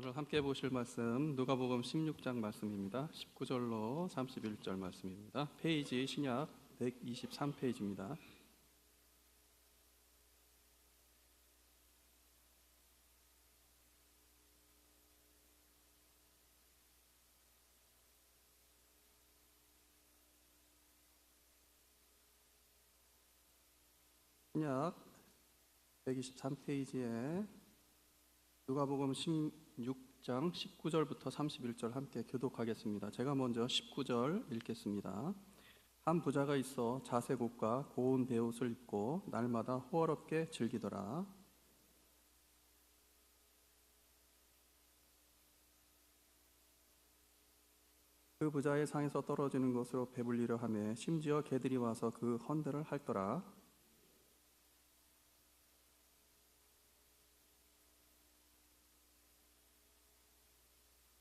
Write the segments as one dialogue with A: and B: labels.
A: 오늘 함께 보실 말씀 누가복음 16장 말씀입니다. 19절로 31절 말씀입니다. 페이지 신약 123페이지입니다. 신약 123페이지에 누가복음 16장 19절부터 31절 함께 교독하겠습니다. 제가 먼저 19절 읽겠습니다. 한 부자가 있어 자색 옷과 고운 베옷을 입고 날마다 호화롭게 즐기더라. 그 부자의 상에서 떨어지는 것으로 배불리려 하며 심지어 개들이 와서 그 헌들을 핥더라.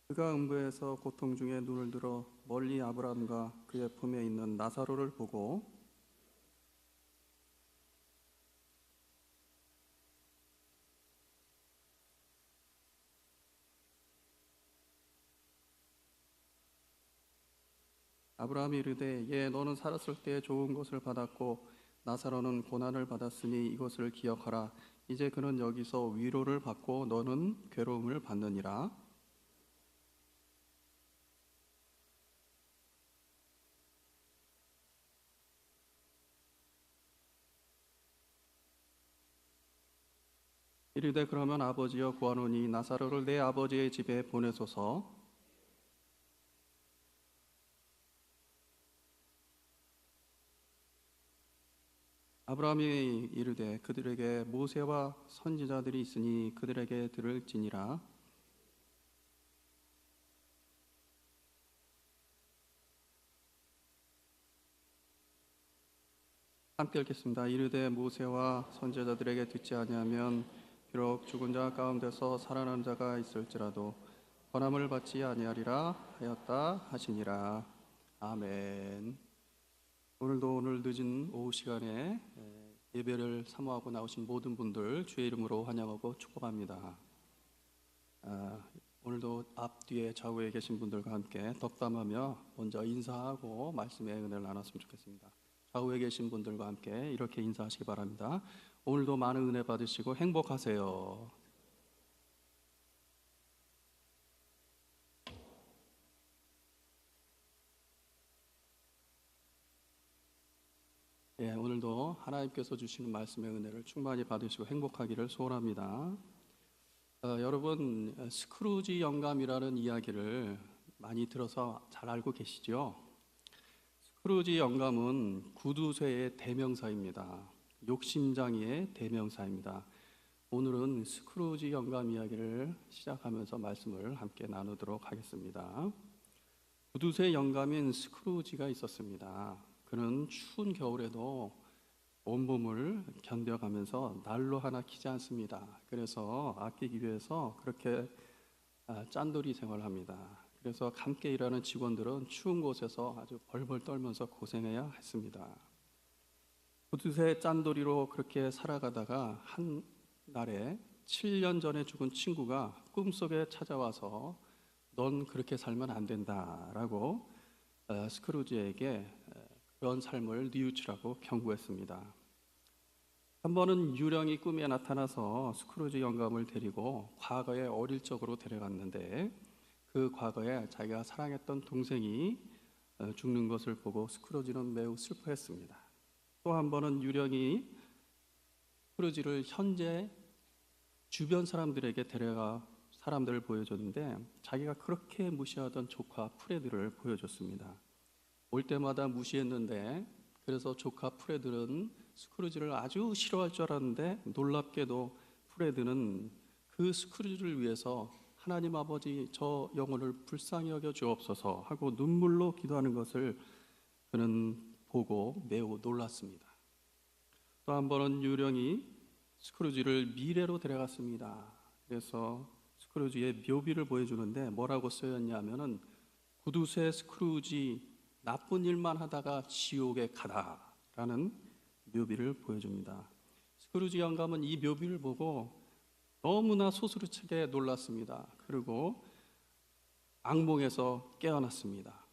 A: 그가 음부에서 고통 중에 눈을 들어 멀리 아브라함과 그의 품에 있는 나사로를 보고 아브라함이 이르되 예 너는 살았을 때 좋은 것을 받았고 나사로는 고난을 받았으니 이것을 기억하라. 이제 그는 여기서 위로를 받고 너는 괴로움을 받느니라. 이르되 그러면 아버지여 구하노니 나사로를 내 아버지의 집에 보내소서. 아브라함이 이르되 그들에게 모세와 선지자들이 있으니 그들에게 들을지니라. 함께 읽겠습니다. 이르되 모세와 선지자들에게 듣지 아니하면 비록 죽은 자 가운데서 살아난 자가 있을지라도 권함을 받지 아니하리라 하였다 하시니라. 아멘. 오늘도 오늘 늦은 오후 시간에 예배를 사모하고 나오신 모든 분들 주의 이름으로 환영하고 축복합니다. 오늘도 앞뒤에 좌우에 계신 분들과 함께 덕담하며 먼저 인사하고 말씀의 은혜를 나눴으면 좋겠습니다. 좌우에 계신 분들과 함께 이렇게 인사하시기 바랍니다. 오늘도 많은 은혜 받으시고 행복하세요. 오늘도 하나님께서 주시는 말씀의 은혜를 충만히 받으시고 행복하기를 소원합니다. 여러분 스크루지 영감이라는 이야기를 많이 들어서 잘 알고 계시죠? 스크루지 영감은 구두쇠의 대명사입니다. 욕심장이의 대명사입니다. 오늘은 스크루지 영감 이야기를 시작하면서 말씀을 함께 나누도록 하겠습니다. 구두쇠 영감인 스크루지가 있었습니다. 그는 추운 겨울에도 온몸을 견뎌가면서 난로 하나 키지 않습니다. 그래서 아끼기 위해서 그렇게 짠돌이 생활을 합니다. 그래서 함께 일하는 직원들은 추운 곳에서 아주 벌벌 떨면서 고생해야 했습니다. 구두쇠 짠돌이로 그렇게 살아가다가 한 날에 7년 전에 죽은 친구가 꿈속에 찾아와서 넌 그렇게 살면 안 된다라고 스크루지에게 그런 삶을 뉘우치라고 경고했습니다. 한 번은 유령이 꿈에 나타나서 스크루지 영감을 데리고 과거에 어릴 적으로 데려갔는데 그 과거에 자기가 사랑했던 동생이 죽는 것을 보고 스크루지는 매우 슬퍼했습니다. 또 한 번은 유령이 스크루지를 현재 주변 사람들에게 데려가 사람들을 보여줬는데 자기가 그렇게 무시하던 조카 프레드를 보여줬습니다. 올 때마다 무시했는데 그래서 조카 프레드는 스크루지를 아주 싫어할 줄 알았는데 놀랍게도 프레드는 그 스크루지를 위해서 하나님 아버지 저 영혼을 불쌍히 여겨 주옵소서 하고 눈물로 기도하는 것을 그는 보고 매우 놀랐습니다. 또 한 번은 유령이 스크루지를 미래로 데려갔습니다. 그래서 스크루지의 묘비를 보여주는데 뭐라고 쓰였냐면은 구두쇠 스크루지 나쁜 일만 하다가 지옥에 가다라는 묘비를 보여줍니다. 스크루지 영감은 이 묘비를 보고 너무나 소스루치게 놀랐습니다. 그리고 악몽에서 깨어났습니다.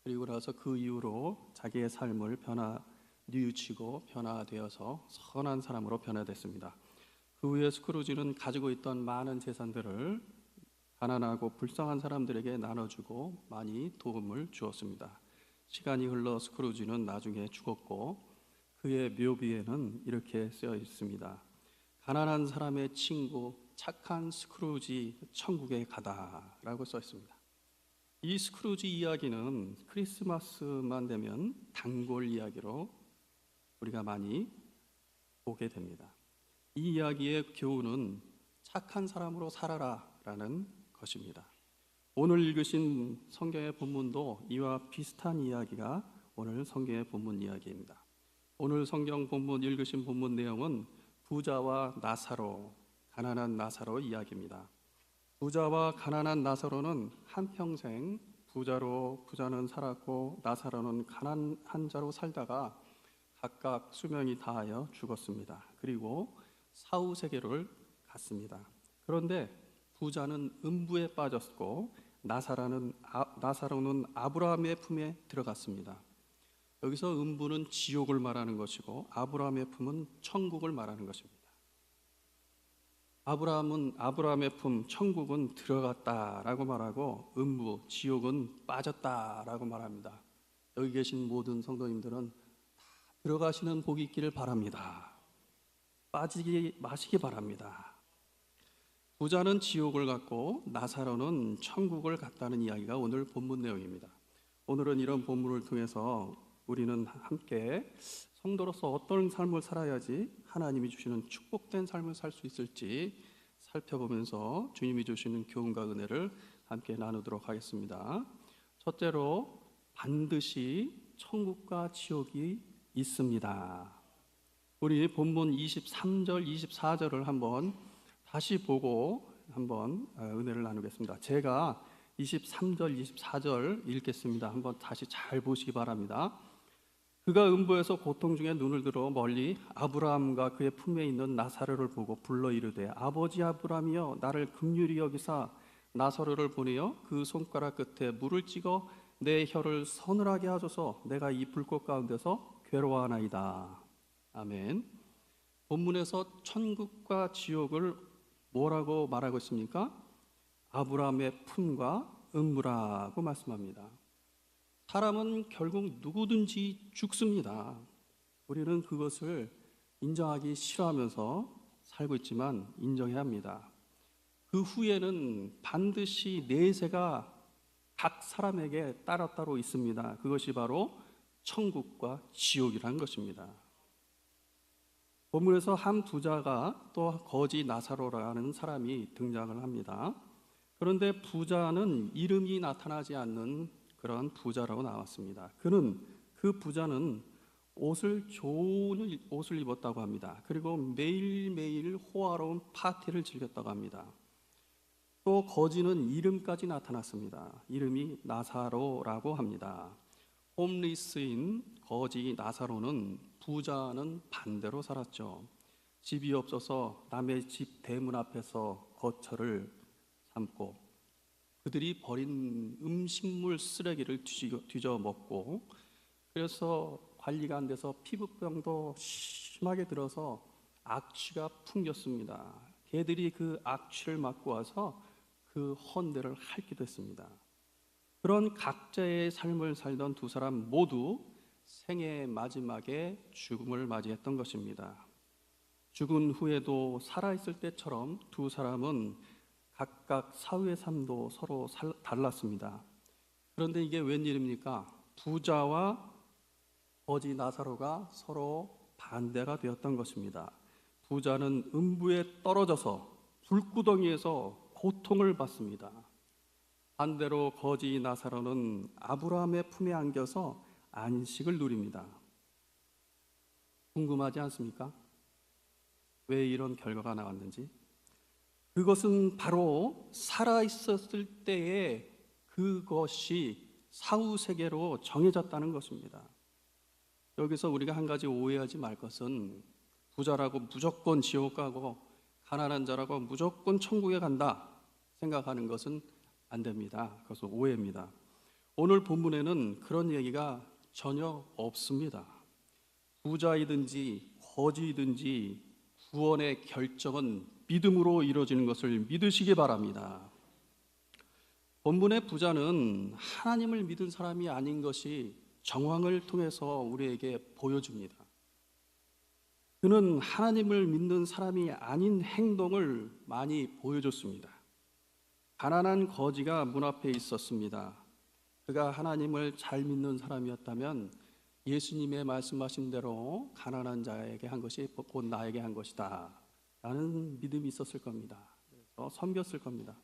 A: 그리고 나서 그 이후로 자기의 삶을 뉘우치고 변화되어서 선한 사람으로 변화됐습니다. 그 후에 스크루지는 가지고 있던 많은 재산들을 가난하고 불쌍한 사람들에게 나눠주고 많이 도움을 주었습니다. 시간이 흘러 스크루지는 나중에 죽었고 그의 묘비에는 이렇게 쓰여 있습니다. 가난한 사람의 친구 착한 스크루지 천국에 가다라고 써 있습니다. 이 스크루지 이야기는 크리스마스만 되면 단골 이야기로 우리가 많이 보게 됩니다. 이 이야기의 교훈은 착한 사람으로 살아라라는 것입니다. 오늘 읽으신 성경의 본문도 이와 비슷한 이야기가 오늘 성경의 본문 이야기입니다. 오늘 성경 본문 읽으신 본문 내용은 부자와 나사로, 가난한 나사로 이야기입니다. 부자와 가난한 나사로는 한평생 부자는 살았고 나사로는 가난한 자로 살다가 각각 수명이 다하여 죽었습니다. 그리고 사후 세계를 갔습니다. 그런데 부자는 음부에 빠졌고 나사로는 아브라함의 품에 들어갔습니다. 여기서 음부는 지옥을 말하는 것이고 아브라함의 품은 천국을 말하는 것입니다. 아브라함의 품 천국은 들어갔다라고 말하고 음부 지옥은 빠졌다라고 말합니다. 여기 계신 모든 성도님들은 다 들어가시는 복이 있기를 바랍니다. 빠지지 마시기 바랍니다. 부자는 지옥을 갔고 나사로는 천국을 갔다는 이야기가 오늘 본문 내용입니다. 오늘은 이런 본문을 통해서 우리는 함께 성도로서 어떤 삶을 살아야지 하나님이 주시는 축복된 삶을 살 수 있을지 살펴보면서 주님이 주시는 교훈과 은혜를 함께 나누도록 하겠습니다. 첫째로 반드시 천국과 지옥이 있습니다. 우리 본문 23절, 24절을 한번 다시 보고 한번 은혜를 나누겠습니다. 제가 23절, 24절 읽겠습니다. 한번 다시 잘 보시기 바랍니다. 그가 음부에서 고통 중에 눈을 들어 멀리 아브라함과 그의 품에 있는 나사로를 보고 불러 이르되 아버지 아브라함이여 나를 긍휼히 여기사 나사로를 보내어 그 손가락 끝에 물을 찍어 내 혀를 서늘하게 하소서 내가 이 불꽃 가운데서 괴로워하나이다. 아멘. 본문에서 천국과 지옥을 뭐라고 말하고 있습니까? 아브라함의 품과 음부라고 말씀합니다. 사람은 결국 누구든지 죽습니다. 우리는 그것을 인정하기 싫어하면서 살고 있지만 인정해야 합니다. 그 후에는 반드시 내세가 각 사람에게 따로따로 있습니다. 그것이 바로 천국과 지옥이라는 것입니다. 본문에서 한 부자가 또 거지 나사로라는 사람이 등장을 합니다. 그런데 부자는 이름이 나타나지 않는 그런 부자라고 나왔습니다. 그 부자는 좋은 옷을 입었다고 합니다. 그리고 매일매일 호화로운 파티를 즐겼다고 합니다. 또 거지는 이름까지 나타났습니다. 이름이 나사로라고 합니다. 홈리스인 거지 나사로는 부자는 반대로 살았죠. 집이 없어서 남의 집 대문 앞에서 거처를 삼고 그들이 버린 음식물 쓰레기를 뒤져 먹고 그래서 관리가 안 돼서 피부병도 심하게 들어서 악취가 풍겼습니다. 개들이 그 악취를 맡고 와서 그 헌대를 핥기도 했습니다. 그런 각자의 삶을 살던 두 사람 모두 생애의 마지막에 죽음을 맞이했던 것입니다. 죽은 후에도 살아있을 때처럼 두 사람은 각각 사후의 삶도 서로 달랐습니다. 그런데 이게 웬일입니까? 부자와 거지 나사로가 서로 반대가 되었던 것입니다. 부자는 음부에 떨어져서 불구덩이에서 고통을 받습니다. 반대로 거지 나사로는 아브라함의 품에 안겨서 안식을 누립니다. 궁금하지 않습니까? 왜 이런 결과가 나왔는지? 그것은 바로 살아있었을 때에 그것이 사후 세계로 정해졌다는 것입니다. 여기서 우리가 한 가지 오해하지 말 것은 부자라고 무조건 지옥 가고 가난한 자라고 무조건 천국에 간다 생각하는 것은 안 됩니다. 그것은 오해입니다. 오늘 본문에는 그런 얘기가 전혀 없습니다. 부자이든지 거지이든지 구원의 결정은 믿음으로 이루어지는 것을 믿으시기 바랍니다. 본문의 부자는 하나님을 믿은 사람이 아닌 것이 정황을 통해서 우리에게 보여줍니다. 그는 하나님을 믿는 사람이 아닌 행동을 많이 보여줬습니다. 가난한 거지가 문 앞에 있었습니다. 그가 하나님을 잘 믿는 사람이었다면 예수님의 말씀하신 대로 가난한 자에게 한 것이 곧 나에게 한 것이다 라는 믿음이 있었을 겁니다. 그래서 섬겼을 겁니다.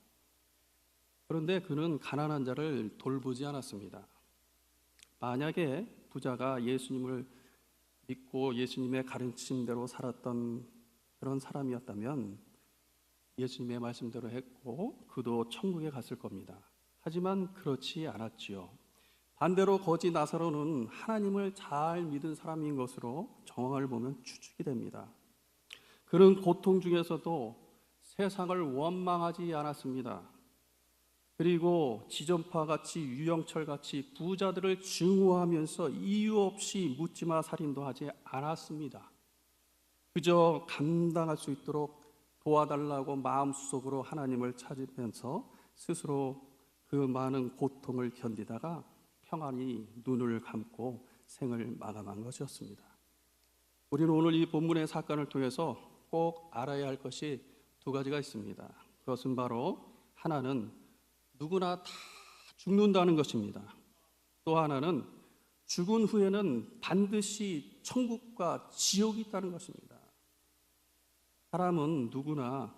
A: 그런데 그는 가난한 자를 돌보지 않았습니다. 만약에 부자가 예수님을 믿고 예수님의 가르침대로 살았던 그런 사람이었다면 예수님의 말씀대로 했고 그도 천국에 갔을 겁니다. 하지만 그렇지 않았지요. 반대로 거지 나사로는 하나님을 잘 믿은 사람인 것으로 정황을 보면 추측이 됩니다. 그는 고통 중에서도 세상을 원망하지 않았습니다. 그리고 지존파 같이 유영철 같이 부자들을 증오하면서 이유 없이 묻지마 살인도 하지 않았습니다. 그저 감당할 수 있도록 도와달라고 마음속으로 하나님을 찾으면서 스스로 그 많은 고통을 견디다가 평안히 눈을 감고 생을 마감한 것이었습니다. 우리는 오늘 이 본문의 사건을 통해서 꼭 알아야 할 것이 두 가지가 있습니다. 그것은 바로 하나는 누구나 다 죽는다는 것입니다. 또 하나는 죽은 후에는 반드시 천국과 지옥이 있다는 것입니다. 사람은 누구나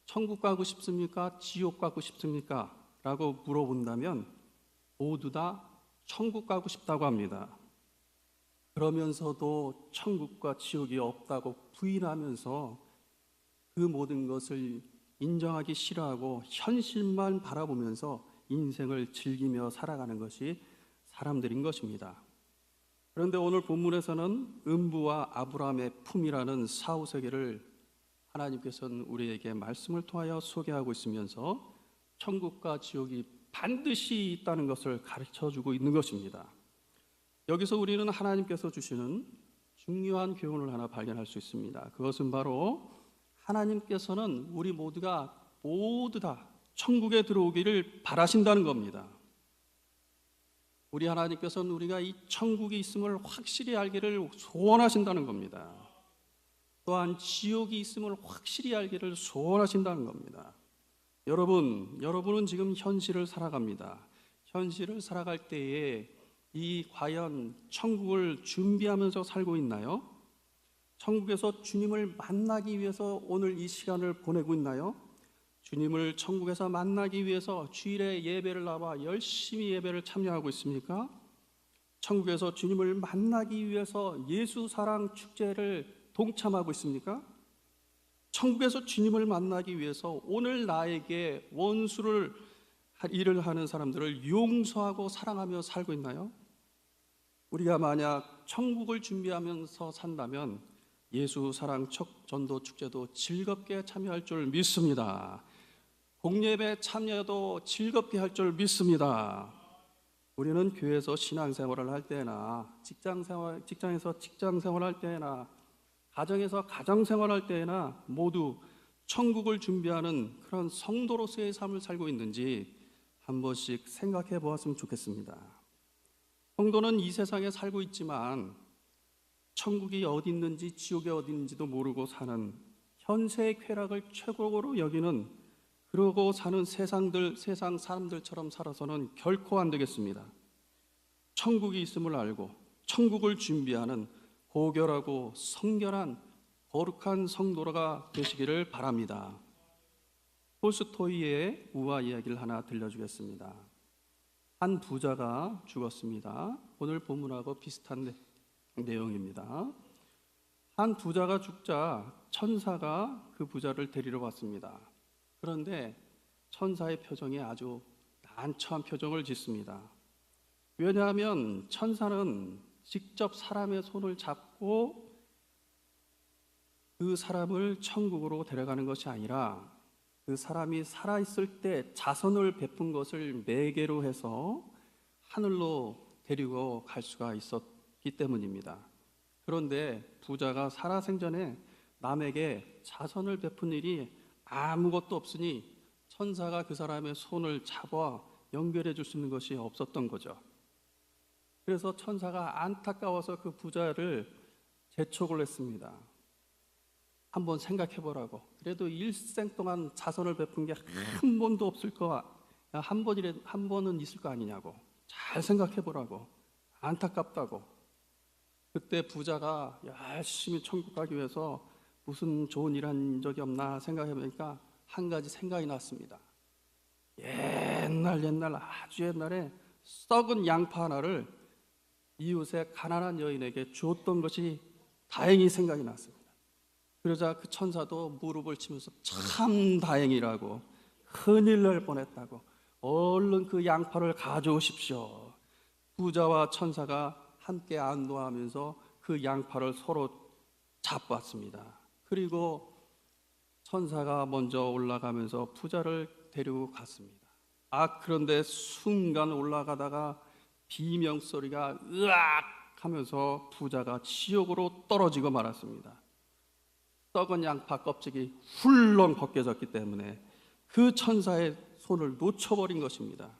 A: 천국 가고 싶습니까? 지옥 가고 싶습니까? 라고 물어본다면 모두 다 천국 가고 싶다고 합니다. 그러면서도 천국과 지옥이 없다고 부인하면서 그 모든 것을 인정하기 싫어하고 현실만 바라보면서 인생을 즐기며 살아가는 것이 사람들인 것입니다. 그런데 오늘 본문에서는 음부와 아브라함의 품이라는 사후세계를 하나님께서는 우리에게 말씀을 통하여 소개하고 있으면서 천국과 지옥이 반드시 있다는 것을 가르쳐주고 있는 것입니다. 여기서 우리는 하나님께서 주시는 중요한 교훈을 하나 발견할 수 있습니다. 그것은 바로 하나님께서는 우리 모두가 모두 다 천국에 들어오기를 바라신다는 겁니다. 우리 하나님께서는 우리가 이 천국이 있음을 확실히 알기를 소원하신다는 겁니다. 또한 지옥이 있음을 확실히 알기를 소원하신다는 겁니다. 여러분은 지금 현실을 살아갑니다. 현실을 살아갈 때에 과연 천국을 준비하면서 살고 있나요? 천국에서 주님을 만나기 위해서 오늘 이 시간을 보내고 있나요? 주님을 천국에서 만나기 위해서 주일에 예배를 나와 열심히 예배를 참여하고 있습니까? 천국에서 주님을 만나기 위해서 예수 사랑 축제를 동참하고 있습니까? 천국에서 주님을 만나기 위해서 오늘 나에게 원수를 일을 하는 사람들을 용서하고 사랑하며 살고 있나요? 우리가 만약 천국을 준비하면서 산다면 예수 사랑 전도 축제도 즐겁게 참여할 줄 믿습니다. 공예배 참여도 즐겁게 할 줄 믿습니다. 우리는 교회에서 신앙생활을 할 때나 직장에서 직장생활할 때나 가정에서 가정생활할 때나 모두 천국을 준비하는 그런 성도로서의 삶을 살고 있는지 한 번씩 생각해 보았으면 좋겠습니다. 성도는 이 세상에 살고 있지만 천국이 어디 있는지 지옥이 어디 있는지도 모르고 사는 현세의 쾌락을 최고로 여기는 그러고 사는 세상 사람들처럼 살아서는 결코 안 되겠습니다. 천국이 있음을 알고 천국을 준비하는 고결하고 성결한 거룩한 성도가 되시기를 바랍니다. 톨스토이의 우화 이야기를 하나 들려주겠습니다. 한 부자가 죽었습니다. 오늘 본문하고 비슷한 내용입니다. 한 부자가 죽자 천사가 그 부자를 데리러 왔습니다. 그런데 천사의 표정이 아주 난처한 표정을 짓습니다. 왜냐하면 천사는 직접 사람의 손을 잡고 그 사람을 천국으로 데려가는 것이 아니라 그 사람이 살아있을 때 자선을 베푼 것을 매개로 해서 하늘로 데리고 갈 수가 있었기 때문입니다. 그런데 부자가 살아생전에 남에게 자선을 베푼 일이 아무것도 없으니 천사가 그 사람의 손을 잡아 연결해 줄 수 있는 것이 없었던 거죠. 그래서 천사가 안타까워서 그 부자를 재촉을 했습니다. 한번 생각해 보라고. 그래도 일생 동안 자선을 베푼 게 한 번도 없을 거, 한 번은 있을 거 아니냐고. 잘 생각해 보라고. 안타깝다고. 그때 부자가 열심히 천국 가기 위해서 무슨 좋은 일 한 적이 없나 생각해 보니까 한 가지 생각이 났습니다. 옛날 아주 옛날에 썩은 양파 하나를 이웃의 가난한 여인에게 주었던 것이 다행히 생각이 났습니다. 그러자 그 천사도 무릎을 치면서 참 다행이라고, 큰일 날 뻔했다고, 얼른 그 양파를 가져오십시오. 부자와 천사가 함께 안도하면서 그 양파를 서로 잡았습니다. 그리고 천사가 먼저 올라가면서 부자를 데리고 갔습니다. 그런데 순간 올라가다가 비명소리가 으악 하면서 부자가 지옥으로 떨어지고 말았습니다. 썩은 양파 껍질이 훌렁 벗겨졌기 때문에 그 천사의 손을 놓쳐버린 것입니다.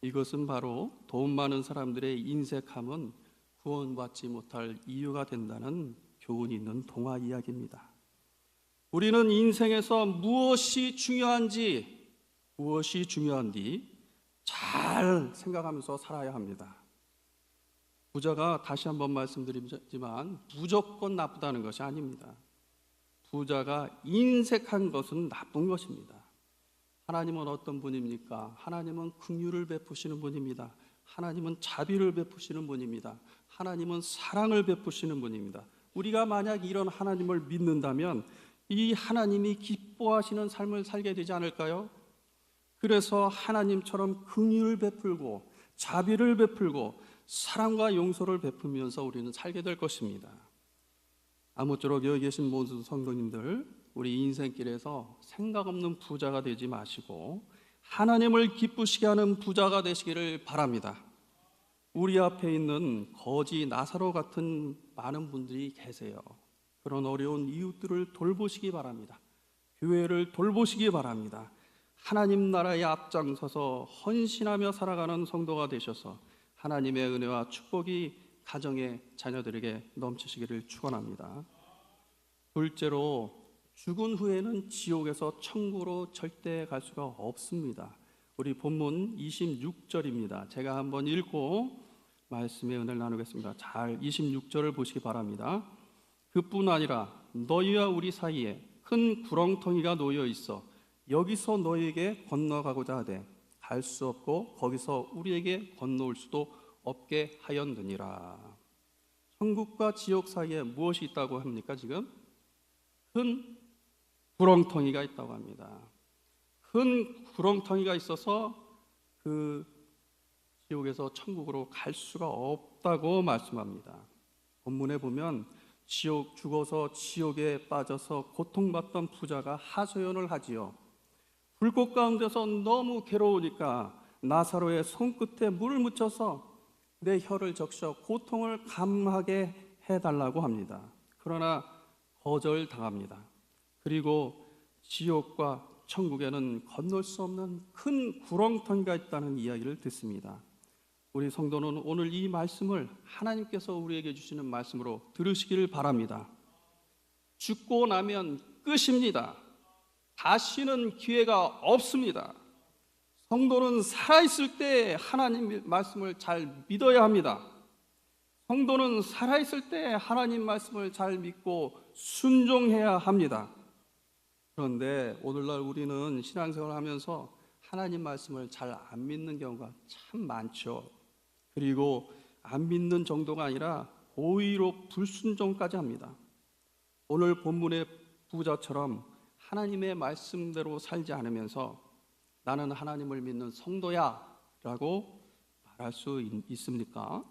A: 이것은 바로 돈 많은 사람들의 인색함은 구원받지 못할 이유가 된다는 교훈이 있는 동화 이야기입니다. 우리는 인생에서 무엇이 중요한지 잘 생각하면서 살아야 합니다. 부자가 다시 한번 말씀드리지만 무조건 나쁘다는 것이 아닙니다. 부자가 인색한 것은 나쁜 것입니다. 하나님은 어떤 분입니까? 하나님은 긍휼을 베푸시는 분입니다. 하나님은 자비를 베푸시는 분입니다. 하나님은 사랑을 베푸시는 분입니다. 우리가 만약 이런 하나님을 믿는다면 이 하나님이 기뻐하시는 삶을 살게 되지 않을까요? 그래서 하나님처럼 긍휼을 베풀고 자비를 베풀고 사랑과 용서를 베풀면서 우리는 살게 될 것입니다. 아무쪼록 여기 계신 모든 성도님들, 우리 인생길에서 생각 없는 부자가 되지 마시고 하나님을 기쁘시게 하는 부자가 되시기를 바랍니다. 우리 앞에 있는 거지 나사로 같은 많은 분들이 계세요. 그런 어려운 이웃들을 돌보시기 바랍니다. 교회를 돌보시기 바랍니다. 하나님 나라에 앞장서서 헌신하며 살아가는 성도가 되셔서 하나님의 은혜와 축복이 가정의 자녀들에게 넘치시기를 축원합니다. 둘째로, 죽은 후에는 지옥에서 천국으로 절대 갈 수가 없습니다. 우리 본문 26절입니다. 제가 한번 읽고 말씀의 은혜를 나누겠습니다. 잘 26절을 보시기 바랍니다. 그뿐 아니라 너희와 우리 사이에 큰 구렁텅이가 놓여 있어 여기서 너희에게 건너가고자 하되 갈 수 없고 거기서 우리에게 건너올 수도 없게 하였느니라. 천국과 지옥 사이에 무엇이 있다고 합니까? 지금 큰 구렁텅이가 있다고 합니다. 큰 구렁텅이가 있어서 그 지옥에서 천국으로 갈 수가 없다고 말씀합니다. 본문에 보면 죽어서 지옥에 빠져서 고통받던 부자가 하소연을 하지요. 불꽃 가운데서 너무 괴로우니까 나사로의 손끝에 물을 묻혀서 내 혀를 적셔 고통을 감하게 해달라고 합니다. 그러나 거절당합니다. 그리고 지옥과 천국에는 건널 수 없는 큰 구렁텅이가 있다는 이야기를 듣습니다. 우리 성도는 오늘 이 말씀을 하나님께서 우리에게 주시는 말씀으로 들으시기를 바랍니다. 죽고 나면 끝입니다. 다시는 기회가 없습니다. 성도는 살아있을 때 하나님 말씀을 잘 믿어야 합니다. 성도는 살아있을 때 하나님 말씀을 잘 믿고 순종해야 합니다. 그런데 오늘날 우리는 신앙생활을 하면서 하나님 말씀을 잘 안 믿는 경우가 참 많죠. 그리고 안 믿는 정도가 아니라 오히려 불순종까지 합니다. 오늘 본문의 부자처럼 하나님의 말씀대로 살지 않으면서 나는 하나님을 믿는 성도야 라고 말할 수 있습니까?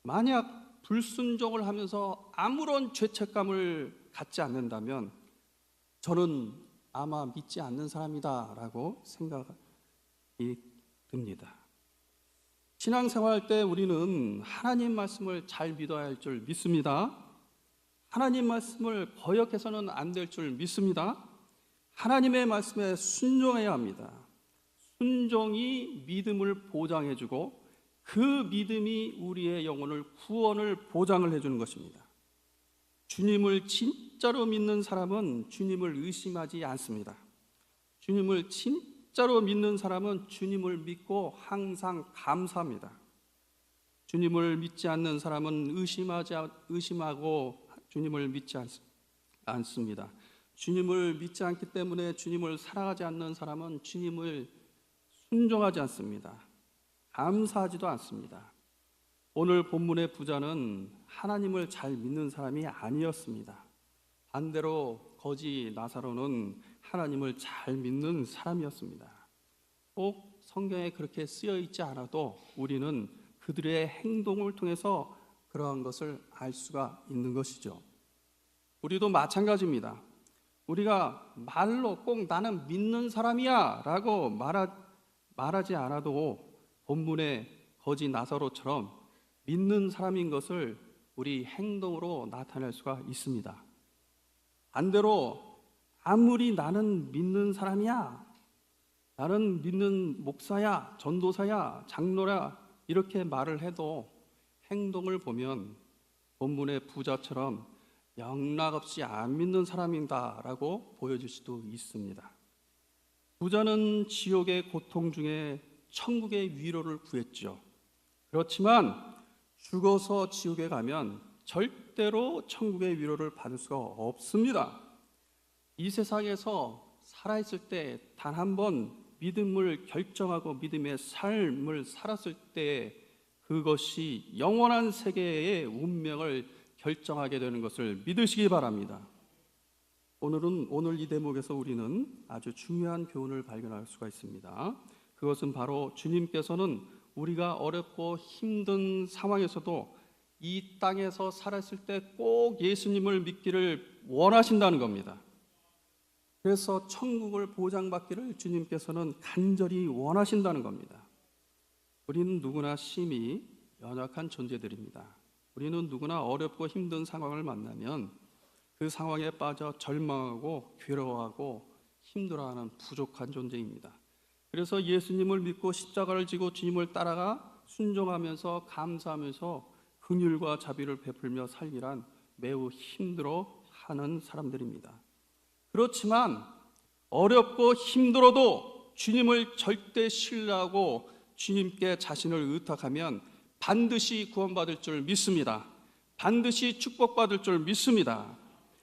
A: 만약 불순종을 하면서 아무런 죄책감을 갖지 않는다면 저는 아마 믿지 않는 사람이다라고 생각이 듭니다. 신앙생활할 때 우리는 하나님 말씀을 잘 믿어야 할 줄 믿습니다. 하나님 말씀을 거역해서는 안 될 줄 믿습니다. 하나님의 말씀에 순종해야 합니다. 순종이 믿음을 보장해주고 그 믿음이 우리의 영혼을 구원을 보장을 해주는 것입니다. 주님을 진짜로 믿는 사람은 주님을 의심하지 않습니다. 주님을 진짜로 믿는 사람은 주님을 믿고 항상 감사합니다. 주님을 믿지 않는 사람은 의심하고 주님을 믿지 않습니다. 주님을 믿지 않기 때문에 주님을 사랑하지 않는 사람은 주님을 순종하지 않습니다. 감사하지도 않습니다. 오늘 본문의 부자는 하나님을 잘 믿는 사람이 아니었습니다. 반대로 거지 나사로는 하나님을 잘 믿는 사람이었습니다. 꼭 성경에 그렇게 쓰여 있지 않아도 우리는 그들의 행동을 통해서 그러한 것을 알 수가 있는 것이죠. 우리도 마찬가지입니다. 우리가 말로 꼭 나는 믿는 사람이야 라고 말하지 않아도 본문의 거지 나사로처럼 믿는 사람인 것을 우리 행동으로 나타낼 수가 있습니다. 반대로 아무리 나는 믿는 사람이야, 나는 믿는 목사야, 전도사야, 장로야 이렇게 말을 해도 행동을 보면 본문의 부자처럼 영락없이 안 믿는 사람이다라고 보여질 수도 있습니다. 부자는 지옥의 고통 중에 천국의 위로를 구했죠. 그렇지만 죽어서 지옥에 가면 절대로 천국의 위로를 받을 수가 없습니다. 이 세상에서 살아있을 때 단 한 번 믿음을 결정하고 믿음의 삶을 살았을 때 그것이 영원한 세계의 운명을 결정하게 되는 것을 믿으시기 바랍니다. 오늘 이 대목에서 우리는 아주 중요한 교훈을 발견할 수가 있습니다. 그것은 바로 주님께서는 우리가 어렵고 힘든 상황에서도 이 땅에서 살았을 때 꼭 예수님을 믿기를 원하신다는 겁니다. 그래서 천국을 보장받기를 주님께서는 간절히 원하신다는 겁니다. 우리는 누구나 심히 연약한 존재들입니다. 우리는 누구나 어렵고 힘든 상황을 만나면 그 상황에 빠져 절망하고 괴로워하고 힘들어하는 부족한 존재입니다. 그래서 예수님을 믿고 십자가를 지고 주님을 따라가 순종하면서 감사하면서 긍휼과 자비를 베풀며 살기란 매우 힘들어하는 사람들입니다. 그렇지만 어렵고 힘들어도 주님을 절대 신뢰하고 주님께 자신을 의탁하면 반드시 구원받을 줄 믿습니다. 반드시 축복받을 줄 믿습니다.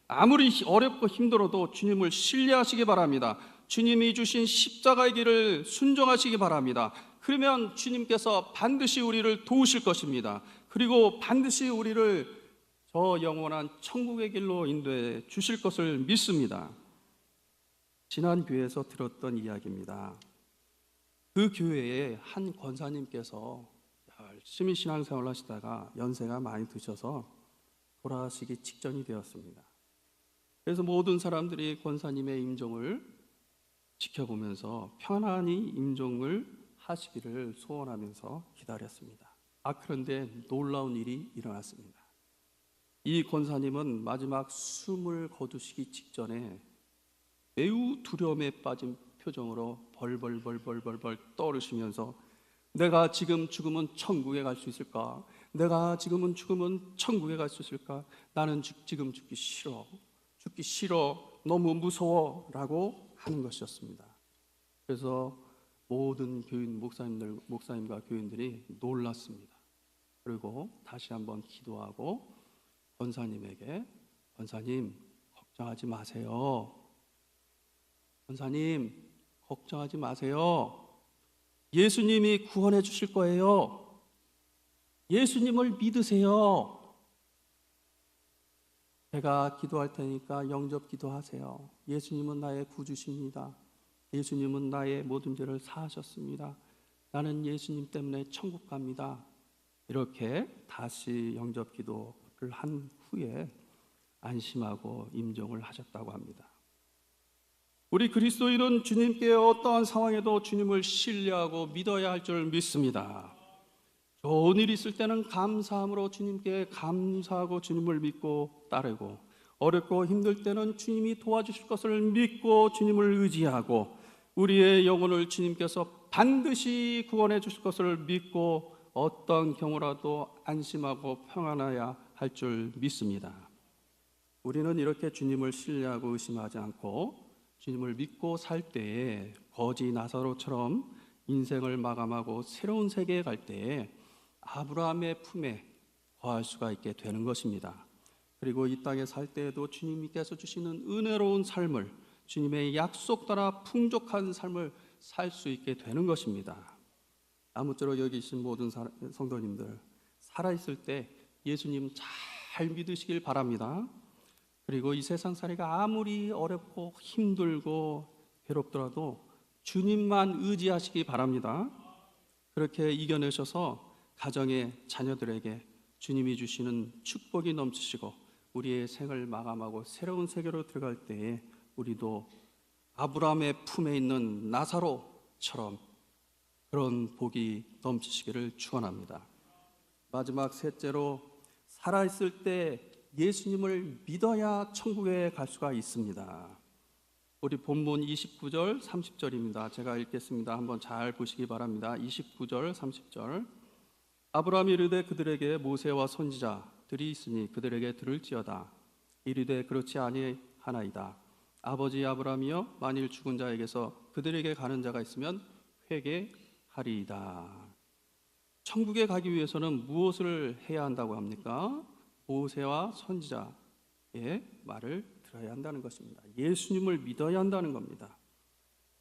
A: 아무리 어렵고 힘들어도 주님을 신뢰하시기 바랍니다. 주님이 주신 십자가의 길을 순종하시기 바랍니다. 그러면 주님께서 반드시 우리를 도우실 것입니다. 그리고 반드시 우리를 저 영원한 천국의 길로 인도해 주실 것을 믿습니다. 지난 교회에서 들었던 이야기입니다. 그 교회에 한 권사님께서 열심히 신앙생활을 하시다가 연세가 많이 드셔서 돌아가시기 직전이 되었습니다. 그래서 모든 사람들이 권사님의 임종을 지켜보면서 편안히 임종을 하시기를 소원하면서 기다렸습니다. 그런데 놀라운 일이 일어났습니다. 이 권사님은 마지막 숨을 거두시기 직전에 매우 두려움에 빠진 표정으로 벌벌 떠오르시면서 내가 지금 죽으면 천국에 갈 수 있을까? 내가 지금은 죽으면 천국에 갈 수 있을까? 나는 지금 죽기 싫어. 너무 무서워. 라고 하는 것이었습니다. 그래서 모든 목사님과 교인들이 놀랐습니다. 그리고 다시 한번 기도하고 권사님 걱정하지 마세요. 권사님 걱정하지 마세요. 예수님이 구원해 주실 거예요. 예수님을 믿으세요. 제가 기도할 테니까 영접 기도하세요. 예수님은 나의 구주십니다. 예수님은 나의 모든 죄를 사하셨습니다. 나는 예수님 때문에 천국 갑니다. 이렇게 다시 영접 기도를 한 후에 안심하고 임종을 하셨다고 합니다. 우리 그리스도인은 주님께 어떠한 상황에도 주님을 신뢰하고 믿어야 할 줄 믿습니다. 좋은 일이 있을 때는 감사함으로 주님께 감사하고 주님을 믿고 따르고, 어렵고 힘들 때는 주님이 도와주실 것을 믿고 주님을 의지하고, 우리의 영혼을 주님께서 반드시 구원해 주실 것을 믿고 어떤 경우라도 안심하고 평안해야 할 줄 믿습니다. 우리는 이렇게 주님을 신뢰하고 의심하지 않고 주님을 믿고 살 때에 거지 나사로처럼 인생을 마감하고 새로운 세계에 갈 때에 아브라함의 품에 거할 수가 있게 되는 것입니다. 그리고 이 땅에 살 때에도 주님께서 주시는 은혜로운 삶을, 주님의 약속 따라 풍족한 삶을 살 수 있게 되는 것입니다. 아무쪼록 여기 계신 모든 성도님들, 살아있을 때 예수님 잘 믿으시길 바랍니다. 그리고 이 세상살이가 아무리 어렵고 힘들고 괴롭더라도 주님만 의지하시기 바랍니다. 그렇게 이겨내셔서 가정의 자녀들에게 주님이 주시는 축복이 넘치시고 우리의 생을 마감하고 새로운 세계로 들어갈 때에 우리도 아브라함의 품에 있는 나사로처럼 그런 복이 넘치시기를 축원합니다. 마지막 셋째로, 살아있을 때 예수님을 믿어야 천국에 갈 수가 있습니다. 우리 본문 29절 30절입니다. 제가 읽겠습니다. 한번 잘 보시기 바랍니다. 29절 30절. 아브라함이 이르되 그들에게 모세와 선지자들이 있으니 그들에게 들을지어다. 이르되 그렇지 아니하나이다. 아버지 아브라함이여, 만일 죽은 자에게서 그들에게 가는 자가 있으면 회개하리이다. 천국에 가기 위해서는 무엇을 해야 한다고 합니까? 모세와 선지자의 말을 들어야 한다는 것입니다. 예수님을 믿어야 한다는 겁니다.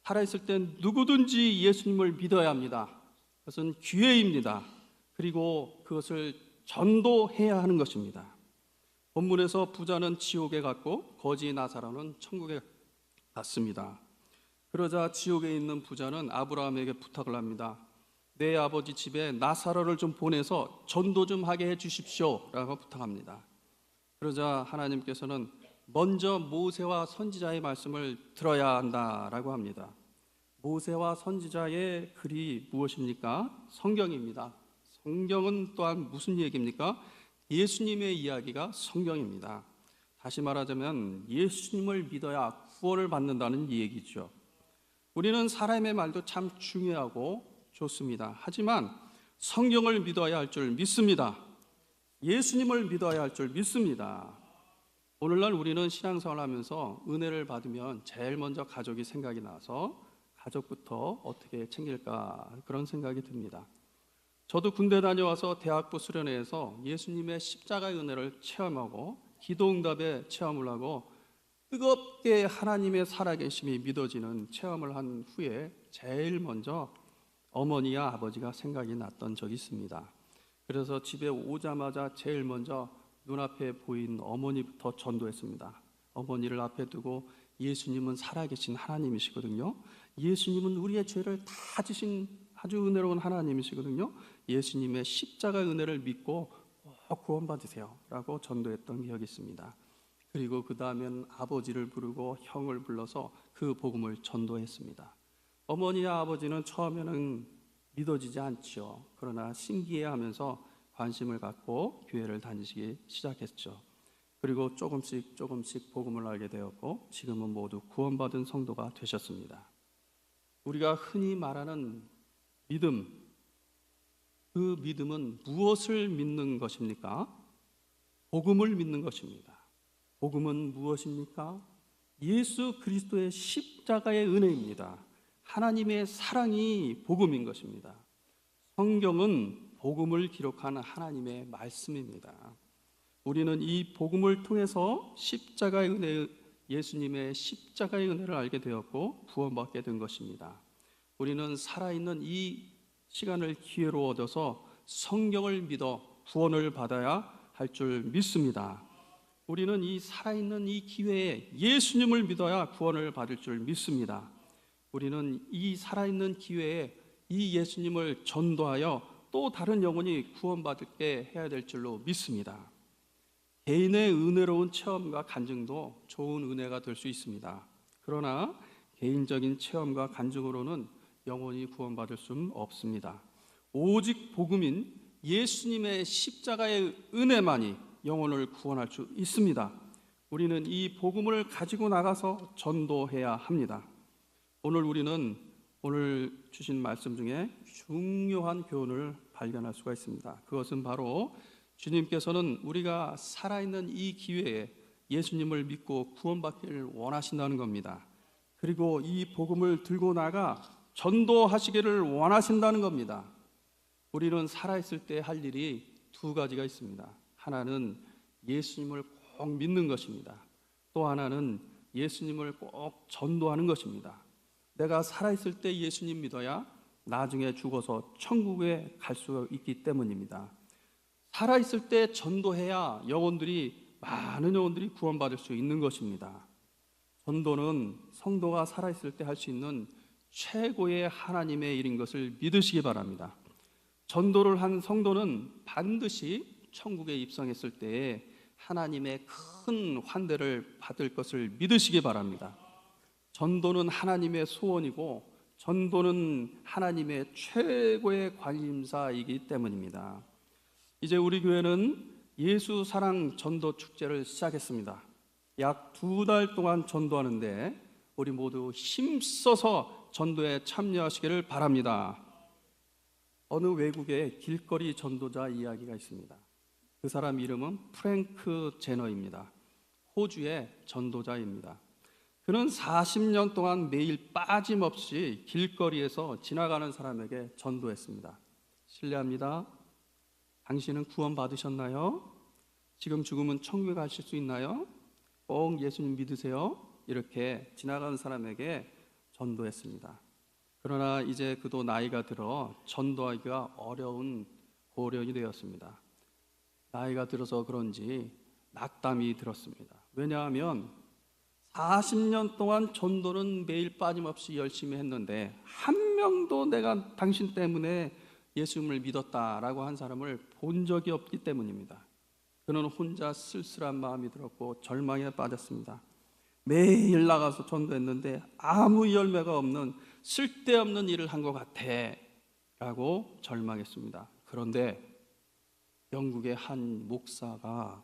A: 살아있을 땐 누구든지 예수님을 믿어야 합니다. 그것은 기회입니다. 그리고 그것을 전도해야 하는 것입니다. 본문에서 부자는 지옥에 갔고 거지 나사로는 천국에 갔습니다. 그러자 지옥에 있는 부자는 아브라함에게 부탁을 합니다. 내 아버지 집에 나사로를 좀 보내서 전도 좀 하게 해 주십시오 라고 부탁합니다. 그러자 하나님께서는 먼저 모세와 선지자의 말씀을 들어야 한다라고 합니다. 모세와 선지자의 글이 무엇입니까? 성경입니다. 성경은 또한 무슨 얘기입니까? 예수님의 이야기가 성경입니다. 다시 말하자면 예수님을 믿어야 구원을 받는다는 얘기죠. 우리는 사람의 말도 참 중요하고 좋습니다. 하지만 성경을 믿어야 할 줄 믿습니다. 예수님을 믿어야 할 줄 믿습니다. 오늘날 우리는 신앙생활을 하면서 은혜를 받으면 제일 먼저 가족이 생각이 나서 가족부터 어떻게 챙길까 그런 생각이 듭니다. 저도 군대 다녀와서 대학부 수련회에서 예수님의 십자가의 은혜를 체험하고 기도응답의 체험을 하고 뜨겁게 하나님의 살아계심이 믿어지는 체험을 한 후에 제일 먼저 어머니와 아버지가 생각이 났던 적이 있습니다. 그래서 집에 오자마자 제일 먼저 눈앞에 보인 어머니부터 전도했습니다. 어머니를 앞에 두고 예수님은 살아계신 하나님이시거든요. 예수님은 우리의 죄를 다 지신 아주 은혜로운 하나님이시거든요. 예수님의 십자가의 은혜를 믿고 꼭 구원받으세요 라고 전도했던 기억이 있습니다. 그리고 그 다음엔 아버지를 부르고 형을 불러서 그 복음을 전도했습니다. 어머니와 아버지는 처음에는 믿어지지 않죠. 그러나 신기해하면서 관심을 갖고 교회를 다니시기 시작했죠. 그리고 조금씩 복음을 알게 되었고 지금은 모두 구원받은 성도가 되셨습니다. 우리가 흔히 말하는 믿음, 그 믿음은 무엇을 믿는 것입니까? 복음을 믿는 것입니다. 복음은 무엇입니까? 예수 그리스도의 십자가의 은혜입니다. 하나님의 사랑이 복음인 것입니다. 성경은 복음을 기록한 하나님의 말씀입니다. 우리는 이 복음을 통해서 십자가의 은혜, 예수님의 십자가의 은혜를 알게 되었고 구원받게 된 것입니다. 우리는 살아있는 이 시간을 기회로 얻어서 성경을 믿어 구원을 받아야 할 줄 믿습니다. 우리는 이 살아있는 이 기회에 예수님을 믿어야 구원을 받을 줄 믿습니다. 우리는 이 살아있는 기회에 이 예수님을 전도하여 또 다른 영혼이 구원받게 해야 될 줄로 믿습니다. 개인의 은혜로운 체험과 간증도 좋은 은혜가 될 수 있습니다. 그러나 개인적인 체험과 간증으로는 영혼이 구원받을 수는 없습니다. 오직 복음인 예수님의 십자가의 은혜만이 영혼을 구원할 수 있습니다. 우리는 이 복음을 가지고 나가서 전도해야 합니다. 우리는 오늘 주신 말씀 중에 중요한 교훈을 발견할 수가 있습니다. 그것은 바로 주님께서는 우리가 살아있는 이 기회에 예수님을 믿고 구원받기를 원하신다는 겁니다. 그리고 이 복음을 들고 나가 전도하시기를 원하신다는 겁니다. 우리는 살아있을 때 할 일이 두 가지가 있습니다. 하나는 예수님을 꼭 믿는 것입니다. 또 하나는 예수님을 꼭 전도하는 것입니다. 내가 살아있을 때 예수님 믿어야 나중에 죽어서 천국에 갈 수 있기 때문입니다. 살아있을 때 전도해야 많은 영혼들이 구원받을 수 있는 것입니다. 전도는 성도가 살아있을 때 할 수 있는 최고의 하나님의 일인 것을 믿으시기 바랍니다. 전도를 한 성도는 반드시 천국에 입성했을 때에 하나님의 큰 환대를 받을 것을 믿으시기 바랍니다. 전도는 하나님의 소원이고 전도는 하나님의 최고의 관심사이기 때문입니다. 이제 우리 교회는 예수 사랑 전도 축제를 시작했습니다. 약 2달 동안 전도하는데 우리 모두 힘써서 전도에 참여하시기를 바랍니다. 어느 외국의 길거리 전도자 이야기가 있습니다. 그 사람 이름은 프랭크 제너입니다. 호주의 전도자입니다. 그는 40년 동안 매일 빠짐없이 길거리에서 지나가는 사람에게 전도했습니다. 실례합니다. 당신은 구원 받으셨나요? 지금 죽으면 천국에 가실 수 있나요? 꼭 예수님 믿으세요? 이렇게 지나가는 사람에게 전도했습니다. 그러나 이제 그도 나이가 들어 전도하기가 어려운 고령이 되었습니다. 나이가 들어서 그런지 낙담이 들었습니다. 왜냐하면 40년 동안 전도는 매일 빠짐없이 열심히 했는데 한 명도 내가 당신 때문에 예수님을 믿었다라고 한 사람을 본 적이 없기 때문입니다. 그는 혼자 쓸쓸한 마음이 들었고 절망에 빠졌습니다. 매일 나가서 전도했는데 아무 열매가 없는 쓸데없는 일을 한 것 같아 라고 절망했습니다. 그런데 영국의 한 목사가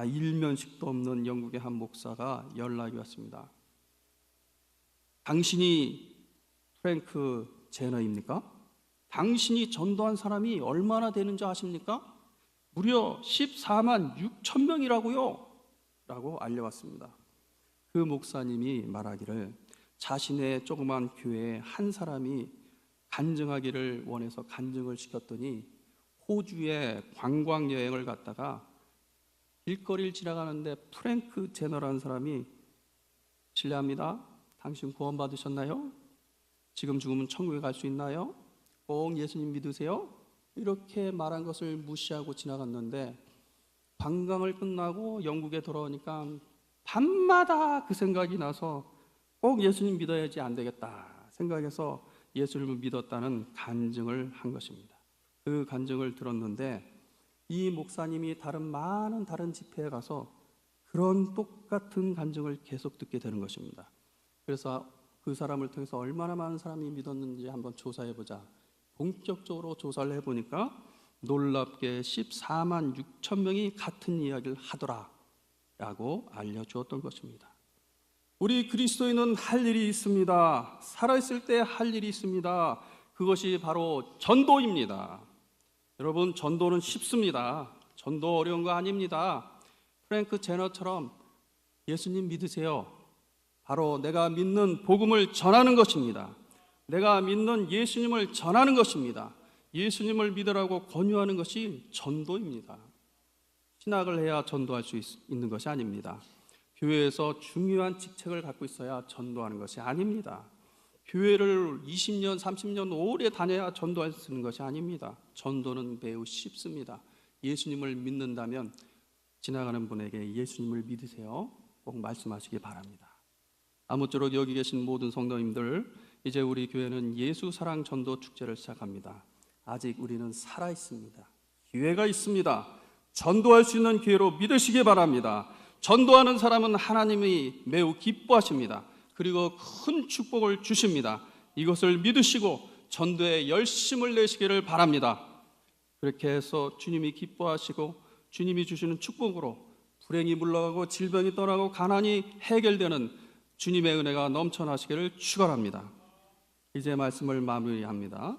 A: 일면식도 없는 영국의 한 목사가 연락이 왔습니다. 당신이 프랭크 제너입니까? 당신이 전도한 사람이 얼마나 되는지 아십니까? 무려 14만 6천 명이라고요 라고 알려왔습니다. 그 목사님이 말하기를 자신의 조그만 교회에 한 사람이 간증하기를 원해서 간증을 시켰더니 호주에 관광여행을 갔다가 길거리를 지나가는데 프랭크 제너라는 사람이 실례합니다. 당신 구원 받으셨나요? 지금 죽으면 천국에 갈 수 있나요? 꼭 예수님 믿으세요? 이렇게 말한 것을 무시하고 지나갔는데 관광을 끝나고 영국에 돌아오니까 밤마다 그 생각이 나서 꼭 예수님 믿어야지 안 되겠다 생각해서 예수님을 믿었다는 간증을 한 것입니다. 그 간증을 들었는데 이 목사님이 많은 다른 집회에 가서 그런 똑같은 간증을 계속 듣게 되는 것입니다. 그래서 그 사람을 통해서 얼마나 많은 사람이 믿었는지 한번 조사해보자. 본격적으로 조사를 해보니까 놀랍게 14만 6천 명이 같은 이야기를 하더라 라고 알려주었던 것입니다. 우리 그리스도인은 할 일이 있습니다. 살아있을 때 할 일이 있습니다. 그것이 바로 전도입니다. 여러분, 전도는 쉽습니다. 전도 어려운 거 아닙니다. 프랭크 제너처럼 예수님 믿으세요. 바로 내가 믿는 복음을 전하는 것입니다. 내가 믿는 예수님을 전하는 것입니다. 예수님을 믿으라고 권유하는 것이 전도입니다. 신학을 해야 전도할 수 있는 것이 아닙니다. 교회에서 중요한 직책을 갖고 있어야 전도하는 것이 아닙니다. 교회를 20년, 30년 오래 다녀야 전도할 수 있는 것이 아닙니다. 전도는 매우 쉽습니다. 예수님을 믿는다면 지나가는 분에게 예수님을 믿으세요. 꼭 말씀하시기 바랍니다. 아무쪼록 여기 계신 모든 성도님들, 이제 우리 교회는 예수 사랑 전도 축제를 시작합니다. 아직 우리는 살아 있습니다. 기회가 있습니다. 전도할 수 있는 기회로 믿으시기 바랍니다. 전도하는 사람은 하나님이 매우 기뻐하십니다. 그리고 큰 축복을 주십니다. 이것을 믿으시고 전도에 열심을 내시기를 바랍니다. 그렇게 해서 주님이 기뻐하시고 주님이 주시는 축복으로 불행이 물러가고 질병이 떠나고 가난이 해결되는 주님의 은혜가 넘쳐나시기를 축원합니다. 이제 말씀을 마무리합니다.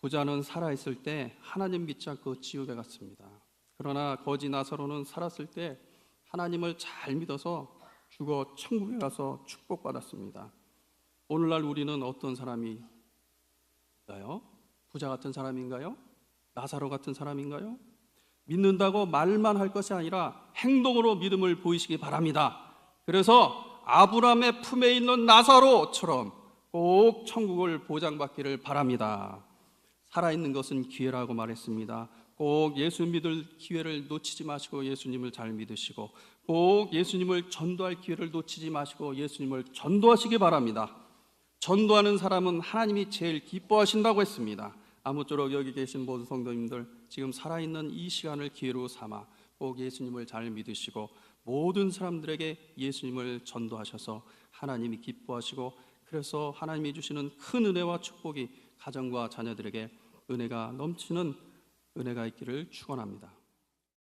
A: 부자는 살아있을 때 하나님 믿지 않고 지옥에 갔습니다. 그러나 거지 나사로는 살았을 때 하나님을 잘 믿어서 죽어 천국에 가서 축복받았습니다. 오늘날 우리는 어떤 사람인가요? 부자 같은 사람인가요? 나사로 같은 사람인가요? 믿는다고 말만 할 것이 아니라 행동으로 믿음을 보이시기 바랍니다. 그래서 아브라함의 품에 있는 나사로처럼 꼭 천국을 보장받기를 바랍니다. 살아있는 것은 기회라고 말했습니다. 꼭 예수 믿을 기회를 놓치지 마시고 예수님을 잘 믿으시고 꼭 예수님을 전도할 기회를 놓치지 마시고 예수님을 전도하시기 바랍니다. 전도하는 사람은 하나님이 제일 기뻐하신다고 했습니다. 아무쪼록 여기 계신 모든 성도님들, 지금 살아있는 이 시간을 기회로 삼아 꼭 예수님을 잘 믿으시고 모든 사람들에게 예수님을 전도하셔서 하나님이 기뻐하시고 그래서 하나님이 주시는 큰 은혜와 축복이 가정과 자녀들에게 은혜가 넘치는 은혜가 있기를 축원합니다.